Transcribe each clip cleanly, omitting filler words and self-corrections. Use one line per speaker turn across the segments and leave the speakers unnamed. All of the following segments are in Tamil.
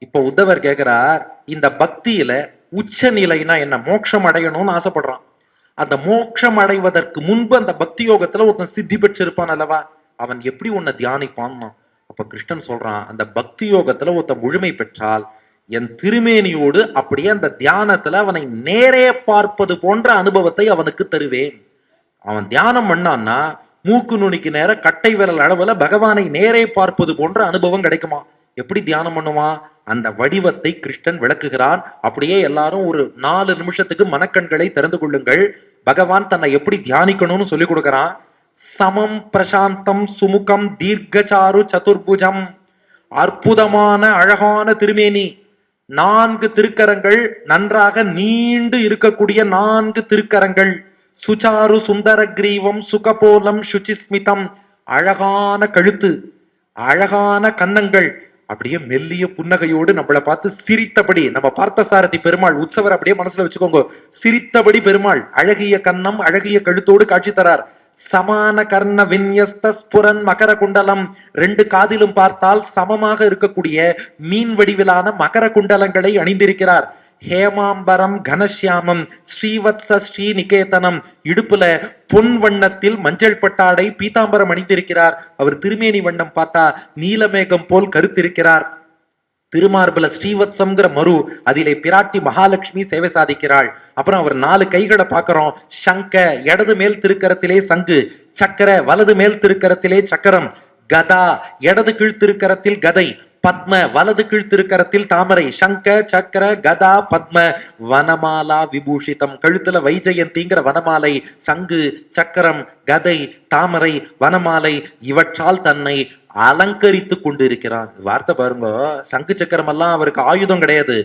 இப்ப உத்தவர் கேட்கிறார், இந்த பக்தியில உச்ச நிலைனா என்ன? மோட்சம் அடையணும்னு ஆசைப்படுறான். அந்த மோட்சம் அடைவதற்கு முன்பு அந்த பக்தி யோகத்துல ஒருத்தன் சித்தி பெற்றிருப்பான் அல்லவா, அவன் எப்படி உன்னை தியானிப்பான்? அப்ப கிருஷ்ணன் சொல்றான், அந்த பக்தி யோகத்துல ஒருத்தன் முழுமை பெற்றால் என் திருமேனியோடு அப்படியே அந்த தியானத்துல அவனை நேரே பார்ப்பது போன்ற அனுபவத்தை அவனுக்கு தருவேன். அவன் தியானம் பண்ணான்னா மூக்கு நுனிக்கு நேர கட்டை விரல் அளவுல பகவானை நேரே பார்ப்பது போன்ற அனுபவம் கிடைக்குமா? எப்படி தியானம் பண்ணுவான்? அந்த வடிவத்தை கிருஷ்ணன் விளக்குகிறான். அப்படியே எல்லாரும் ஒரு 4 நிமிஷத்துக்கு மனக்கண்களை திறந்து கொள்ளுங்கள். பகவான் தன்னை எப்படி தியானிக்கணும்னு சொல்லி கொடுக்கிறான். சமம் பிரசாந்தம் சுமுகம் தீர்க்கசாரு சதுர்புஜம். அற்புதமான அழகான திருமேனி, 4 திருக்கரங்கள், நன்றாக நீண்டு இருக்கக்கூடிய 4 திருக்கரங்கள். சுச்சாரு சுந்தர கிரீவம் சுகபோலம் சுச்சிஸ்மிதம். அழகான கழுத்து, அழகான கன்னங்கள், அப்படியே மெல்லிய புன்னகையோடு நம்மளை பார்த்து சிரித்தபடி, நம்ம பார்த்த சாரதி பெருமாள் உற்சவர் அப்படியே மனசுல வச்சுக்கோங்க, சிரித்தபடி பெருமாள் அழகிய கன்னம் அழகிய கழுத்தோடு காட்சி தரார். சமான கர்ண வின்யஸ்த ஸ்புரன் மகர குண்டலம். 2 காதிலும் பார்த்தால் சமமாக இருக்கக்கூடிய மீன் வடிவிலான மகர குண்டலங்களை அணிந்திருக்கிறார். ஹேமாம்பரம் கனஷ்யாமம் ஸ்ரீவத்ச ஸ்ரீ நிகேதனம். இடுப்புல பொன் வண்ணத்தில் மஞ்சள் பட்டாடை பீதாம்பரம் அணிந்திருக்கிறார். அவர் திருமேனி வண்ணம் பார்த்தா நீலமேகம் போல் கருத்திருக்கிறார். திருமார்பல ஸ்ரீவத்சம்ங்கிற மரு, அதிலே பிராட்டி மகாலட்சுமி சேவை சாதிக்கிறாள். அப்புறம் அவர் 4 கைகளை பார்க்கிறோம். சங்க, இடது மேல் திருக்கரத்திலே சங்கு, சக்கர வலது மேல் திருக்கரத்திலே சக்கரம், கதா இடது கீழ் திருக்கரத்தில் கதை, பத்ம வலது கீழ் திருக்கரத்தில் தாமரை. சங்க சக்கர கதா பத்ம. வனமாலா விபூஷிதம், கழுத்துல வைஜெயந்திங்கிற வனமாலை. சங்கு சக்கரம் கதை தாமரை வனமாலை இவற்றால் தன்னை அலங்கரித்து கொண்டிருக்கிறான். வார்த்தை பாருங்க, சங்கு சக்கரம் எல்லாம் அவருக்கு ஆயுதம் கிடையாது,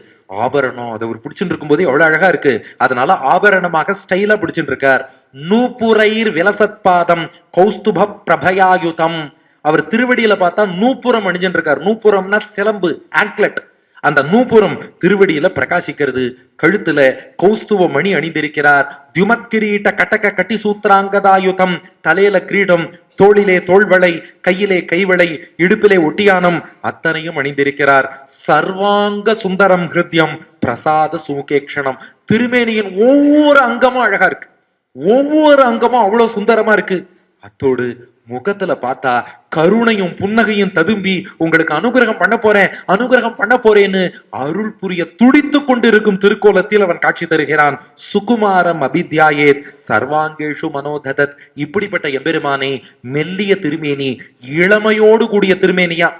ஆபரணம். அதை ஒரு பிடிச்சுட்டு இருக்கும் போதே எவ்வளவு அழகா இருக்கு, அதனால ஆபரணமாக ஸ்டைலா பிடிச்சுட்டு இருக்கார். நூப்புரைர் விலசத்பாதம் கௌஸ்துப பிரபயாயுதம். அவர் திருவடியில பார்த்தா நூப்புரம் அணிஞ்சுட்டு இருக்கார். நூப்புரம்னா சிலம்பு, ஆங்க்லெட். அந்த நூப்புரம் திருவடியில பிரகாசிக்கிறது. கழுத்துல கௌஸ்துவ மணி அணிந்திருக்கிறார். தியுமத்கிரீட்ட கட்டக கட்டி சூத்திராங்கதாயுதம். தலையில கிரீடம், தோளிலே தோள்வளை, கையிலே கைவளை, இடுப்பிலே ஒட்டியானம், அத்தனையும் அணிந்திருக்கிறார். சர்வாங்க சுந்தரம் ஹிருத்யம் பிரசாத சுமுகேக்ஷணம். திருமேனியின் ஒவ்வொரு அங்கமும் அழகா இருக்கு, ஒவ்வொரு அங்கமும் அவ்வளவு சுந்தரமா இருக்கு. அத்தோடு முகத்துல பார்த்தா கருணையும் புன்னகையும் ததும்பி உங்களுக்கு அனுகிரகம் பண்ண போறேன்னு அருள் புரிய துடித்து கொண்டிருக்கும் திருக்கோலத்தில் அவன் காட்சி தருகிறான். சுகுமாரம் அபித்யாயேத் சர்வாங்கேஷு மனோததத். இப்படிப்பட்ட எம்பெருமானே, மெல்லிய திருமேனி, இளமையோடு கூடிய திருமேனியா.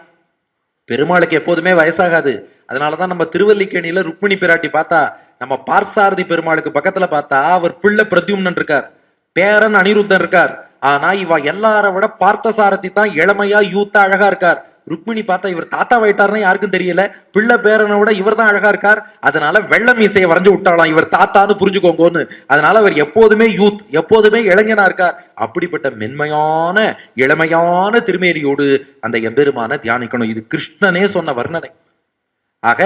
பெருமாளுக்கு எப்போதுமே வயசாகாது. அதனாலதான் நம்ம திருவல்லிக்கேணியில ருக்மிணி பிராட்டி பார்த்தா, நம்ம பார்சாரதி பெருமாளுக்கு பக்கத்துல பார்த்தா அவர் பிள்ளை பிரத்யும்னன் இருக்கார், பேரன் அனிருத்தன் இருக்கார். ஆனா இவ எல்லார விட பார்த்த சாரதி தான் இளமையா யூத்தா அழகா இருக்கார். ருக்மிணி பார்த்தா இவர் தாத்தா வைட்டார்னு யாருக்கும் தெரியல, பிள்ளை பேரனை விட இவர் தான் அழகா இருக்கார். அதனால வெள்ள மீசையை வரைஞ்சு விட்டாலாம், இவர் தாத்தான்னு புரிஞ்சுக்கோங்கன்னு. அதனால அவர் எப்போதுமே யூத், எப்போதுமே இளைஞனா இருக்கார். அப்படிப்பட்ட மென்மையான இளமையான திருமேனியோடு அந்த எம்பெருமான தியானிக்கணும். இது கிருஷ்ணனே சொன்ன வர்ணனை. ஆக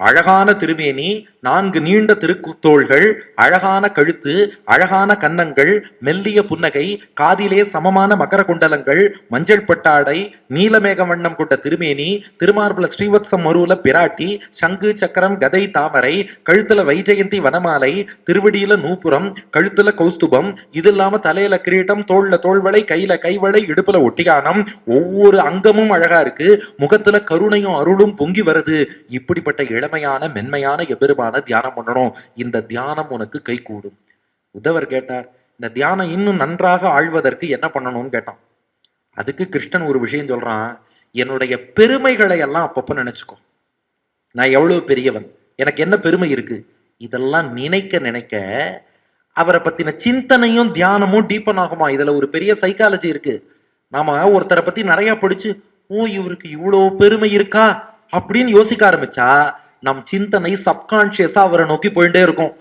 அழகான திருமேனி, 4 நீண்ட திருத்தோள்கள், அழகான கழுத்து, அழகான கன்னங்கள், மெல்லிய புன்னகை, காதிலே சமமான மகர குண்டலங்கள், மஞ்சள் பட்டாடை, நீலமேக வண்ணம் கொண்ட திருமேனி, திருமார்பல ஸ்ரீவத்சம் மருவுல பிராட்டி, சங்கு சக்கரம் கதை தாமரை, கழுத்துல வைஜெயந்தி வனமாலை, திருவடியில நூப்புரம், கழுத்துல கௌஸ்துபம், இது இல்லாம தலையில கிரீட்டம், தோல்ல தோள்வளை, கையில கைவளை, இடுப்புல ஒட்டியானம், ஒவ்வொரு அங்கமும் அழகா இருக்கு. முகத்துல கருணையும் அருளும் பொங்கி வருது. இப்படிப்பட்ட இளமையான மென்மையான எபெருமான தியானம் பண்ணணும். இந்த தியானம் உனக்கு கை கூடும். உத்தவர் கேட்டார், இந்த தியானம் இன்னும் நன்றாக ஆழ்வதற்கு என்ன பண்ணணும்னு கேட்டான். அதுக்கு கிருஷ்ணன் ஒரு விஷயம் சொல்றான், என்னுடைய பெருமைகளை எல்லாம் அப்பப்ப நினைச்சுக்கோ. நான் எவ்வளவு பெரியவன், எனக்கு என்ன பெருமை இருக்கு, இதெல்லாம் நினைக்க நினைக்க அவரை பத்தின சிந்தனையும் தியானமும் டீப்பன் ஆகுமா. இதுல ஒரு பெரிய சைக்காலஜி இருக்கு. நாம ஒருத்தரை பத்தி நிறைய படிச்சு, ஓ இவருக்கு இவ்வளவு பெருமை இருக்கா அப்படின்னு யோசிக்க ஆரம்பிச்சா நம் சிந்தனை சப்கான்சியஸா அவரை நோக்கி போயிட்டே இருக்கும்.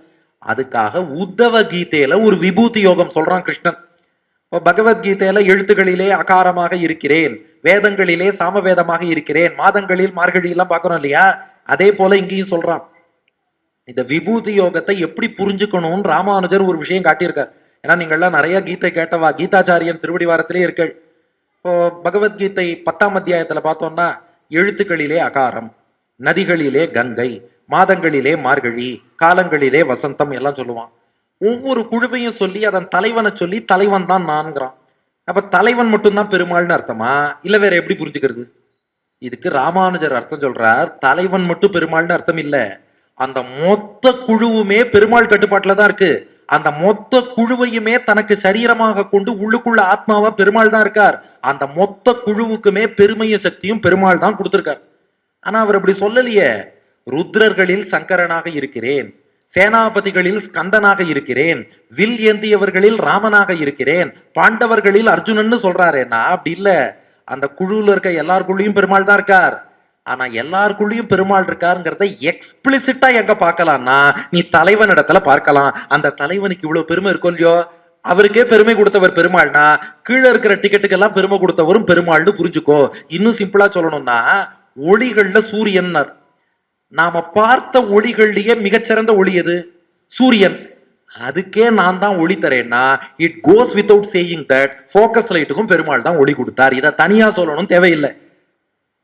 அதுக்காக உத்தவ கீதையில ஒரு விபூதி யோகம் சொல்றான் கிருஷ்ணன். பகவத்கீதையில எழுத்துக்களிலே அகாரமாக இருக்கிறேன், வேதங்களிலே சாமவேதமாக இருக்கிறேன், மாதங்களில் மார்கழி எல்லாம் பாக்குறோம் இல்லையா, அதே போல இங்கேயும் சொல்றான். இந்த விபூதி யோகத்தை எப்படி புரிஞ்சுக்கணும்னு ராமானுஜர் ஒரு விஷயம் காட்டியிருக்கார். ஏன்னா நீங்கள்லாம் நிறைய கீதை கேட்டவா, கீதாச்சாரியன் திருவடிவாரத்திலே இருக்கள். இப்போ பகவத்கீதை 10ஆம் அத்தியாயத்துல பார்த்தோம்னா எழுத்துக்களிலே அகாரம், நதிகளிலே கங்கை, மாதங்களிலே மார்கழி, காலங்களிலே வசந்தம் எல்லாம் சொல்லுவான். ஒவ்வொரு குழுவையும் சொல்லி அதன் தலைவனை சொல்லி தலைவன் தான் நான்கிறான். அப்ப தலைவன் மட்டும்தான் பெருமாள்னு அர்த்தமா, இல்ல வேற எப்படி புரிஞ்சுக்கிறது? இதுக்கு ராமானுஜர் அர்த்தம் சொல்றார், தலைவன் மட்டும் பெருமாள்னு அர்த்தம் இல்ல, அந்த மொத்த குழுவுமே பெருமாள் கட்டுப்பாட்டுல தான் இருக்கு. அந்த மொத்த குழுவையுமே தனக்கு சரீரமாக கொண்டு உள்ளுக்குள்ள ஆத்மாவா பெருமாள் தான் இருக்கார். அந்த மொத்த குழுவுக்குமே பெருமையும் சக்தியும் பெருமாள் தான் கொடுத்திருக்கார். ஆனா அவர் அப்படி சொல்லலையே. ருத்ரர்களில் சங்கரனாக இருக்கிறேன், சேனாபதிகளில் ஸ்கந்தனாக இருக்கிறேன், வில் ஏந்தியவர்களில் ராமனாக இருக்கிறேன், பாண்டவர்களில் அர்ஜுனன்னு சொல்றாரேன்னா அப்படி இல்ல. அந்த குழுல இருக்க எல்லாருக்குள்ளயும் பெருமாள் தான் இருக்கார். ஆனா எல்லாருக்குள்ளயும் பெருமாள் இருக்காருங்கிறத எக்ஸ்பிளிசிட்டா எங்க பார்க்கலாம்னா, நீ தலைவன் இடத்துல பார்க்கலாம். அந்த தலைவனுக்கு இவ்வளவு பெருமை இருக்கும் இல்லையோ, அவருக்கே பெருமை கொடுத்தவர் பெருமாள்னா கீழே இருக்கிற டிக்கெட்டுக்கெல்லாம் பெருமை கொடுத்தவரும் பெருமாள்னு புரிஞ்சுக்கோ. இன்னும் சிம்பிளா சொல்லணும்னா, ஒளிகள்ல சூரியன், நாம பார்த்த ஒளிகள்லயே மிகச்சிறந்த ஒளி எது? சூரியன். அதுக்கே நான் தான் ஒளி தரேன்னா it goes without saying that focus லைட்டுக்கும் பெருமாள் தான் ஒளி கொடுத்தார். இதை தனியா சொல்லணும் தேவையில்லை.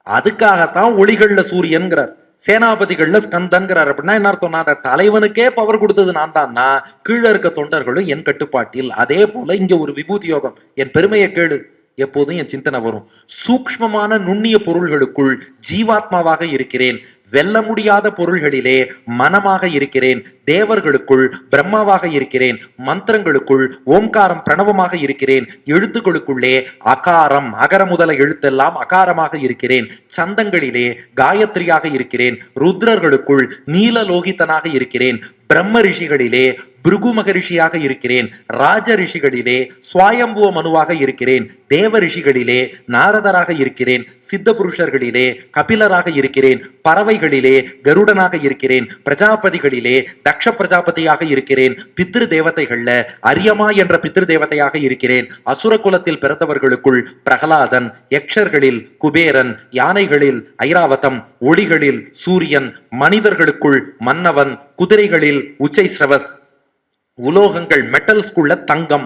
அதுக்காகத்தான் ஒளிகள்ல சூரியன்கிறார், சேனாபதிகள்ல ஸ்கந்தன்கிறார். அப்படின்னா என்ன அர்த்தம்? அந்த தலைவனுக்கே பவர் கொடுத்தது நான் தான்னா கீழே இருக்க தொண்டர்களும் என் கட்டுப்பாட்டில். அதே போல இங்க ஒரு விபூதி யோகம். என் பெருமையை கேளு, எப்போதும் என் சிந்தனை வரும். சூக்ஷ்மமான நுண்ணிய பொருள்களுக்குள் ஜீவாத்மாவாக இருக்கிறேன், வெல்ல முடியாத பொருள்களிலே மனமாக இருக்கிறேன், தேவர்களுக்குள் பிரம்மாவாக இருக்கிறேன், மந்திரங்களுக்குள் ஓம்காரம் பிரணவமாக இருக்கிறேன், எழுத்துக்களுக்குள்ளே அகாரம் அகர முதல எழுத்தெல்லாம் அகாரமாக இருக்கிறேன், சந்தங்களிலே காயத்ரியாக இருக்கிறேன், ருத்ரர்களுக்குள் நீலலோகிதனாக இருக்கிறேன், பிரம்ம ரிஷிகளிலே பிருகு மகரிஷியாக இருக்கிறேன், ராஜ ரிஷிகளிலே சுவாயம்புவ மனுவாக இருக்கிறேன், தேவ ரிஷிகளிலே நாரதராக இருக்கிறேன், சித்த புருஷர்களிலே கபிலராக இருக்கிறேன், பறவைகளிலே கருடனாக இருக்கிறேன், பிரஜாபதிகளிலே தக்ஷ பிரஜாபதியாக இருக்கிறேன், பித்ரு தேவதைகள்ல அரியமா என்ற பித்ரு தேவதையாக இருக்கிறேன், அசுர குலத்தில் பிறந்தவர்களுக்குள் பிரகலாதன், யக்ஷர்களில் குபேரன், யானைகளில் ஐராவதம், ஒளிகளில் சூரியன், மனிதர்களுக்குள் மன்னவன், குதிரைகளில் உச்சை ஸ்ரவஸ், உலோகங்கள் மெட்டல்ஸ்குள்ள தங்கம்,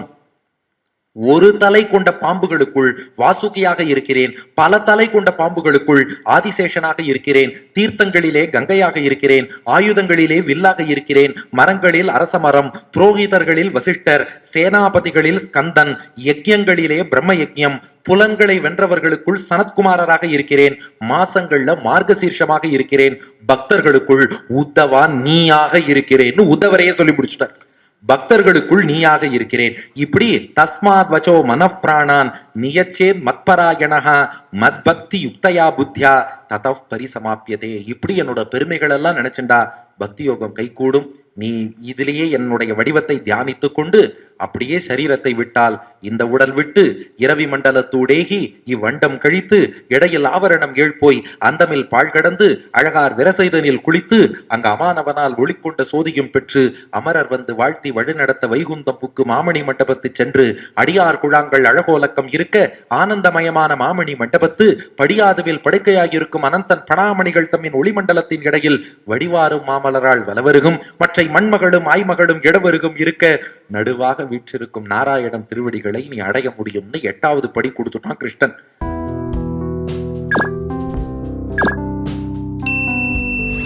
ஒரு தலை கொண்ட பாம்புகளுக்குள் வாசுகியாக இருக்கிறேன், பல தலை கொண்ட பாம்புகளுக்குள் ஆதிசேஷனாக இருக்கிறேன், தீர்த்தங்களிலே கங்கையாக இருக்கிறேன், ஆயுதங்களிலே வில்லாக இருக்கிறேன், மரங்களில் அரச மரம், புரோகிதர்களில் வசிஷ்டர், சேனாபதிகளில் ஸ்கந்தன், யஜ்யங்களிலே பிரம்ம யஜ்யம், புலன்களை வென்றவர்களுக்குள் சனத்குமாரராக இருக்கிறேன், மாசங்கள்ல மார்கசீர்ஷமாக இருக்கிறேன், பக்தர்களுக்குள் உத்தவா நீயாக இருக்கிறேன்னு உத்தவரையே சொல்லி முடிச்சுட்டார். பக்தர்களுக்குள் நீயாக இருக்கிறேன். இப்படி தஸ்மாத் வச்சோ மனப் பிராணான் நியச்சேத் மத்பராயணஹா மத்பக்தி யுக்தயா புத்தியா ததஃப் பரிசமாப்பியதே. இப்படி என்னோட பெருமைகள் எல்லாம் நினைச்சுண்டா பக்தி யோகம் கைகூடும். நீ இதிலேயே என்னுடைய வடிவத்தை தியானித்து கொண்டு அப்படியே சரீரத்தை விட்டால் இந்த உடல் விட்டு இரவி மண்டலத்தூடேகி இவ்வண்டம் கழித்து இடையில் ஆவரணம் ஏழ்போய் அந்தமில் பாழ் கடந்து அழகார் விரசைதனில் குளித்து அங்கு அமானவனால் ஒளிக்கொண்ட சோதியும் பெற்று அமரர் வந்து வாழ்த்தி வழிநடத்த வைகுந்தம் புக்கு மாமணி மண்டபத்து சென்று அடியார் குழாங்கள் அழகோலக்கம் இருக்க ஆனந்தமயமான மாமணி மண்டபத்து படியாதுவில் படுக்கையாகியிருக்கும் அனந்தன் பணாமணிகள் தம்மின் ஒளிமண்டலத்தின் இடையில் வடிவாரும் மாமலரால் வலவருகும் மற்ற மண்மகளும் ஆய்மகளும் இடவருகும் இருக்க நடுவாக வீற்றிருக்கும் நாராயணன் திருவடிகளை நீ அடைய முடியும்னு 8வது படி கொடுத்துட்டான் கிருஷ்ணன்.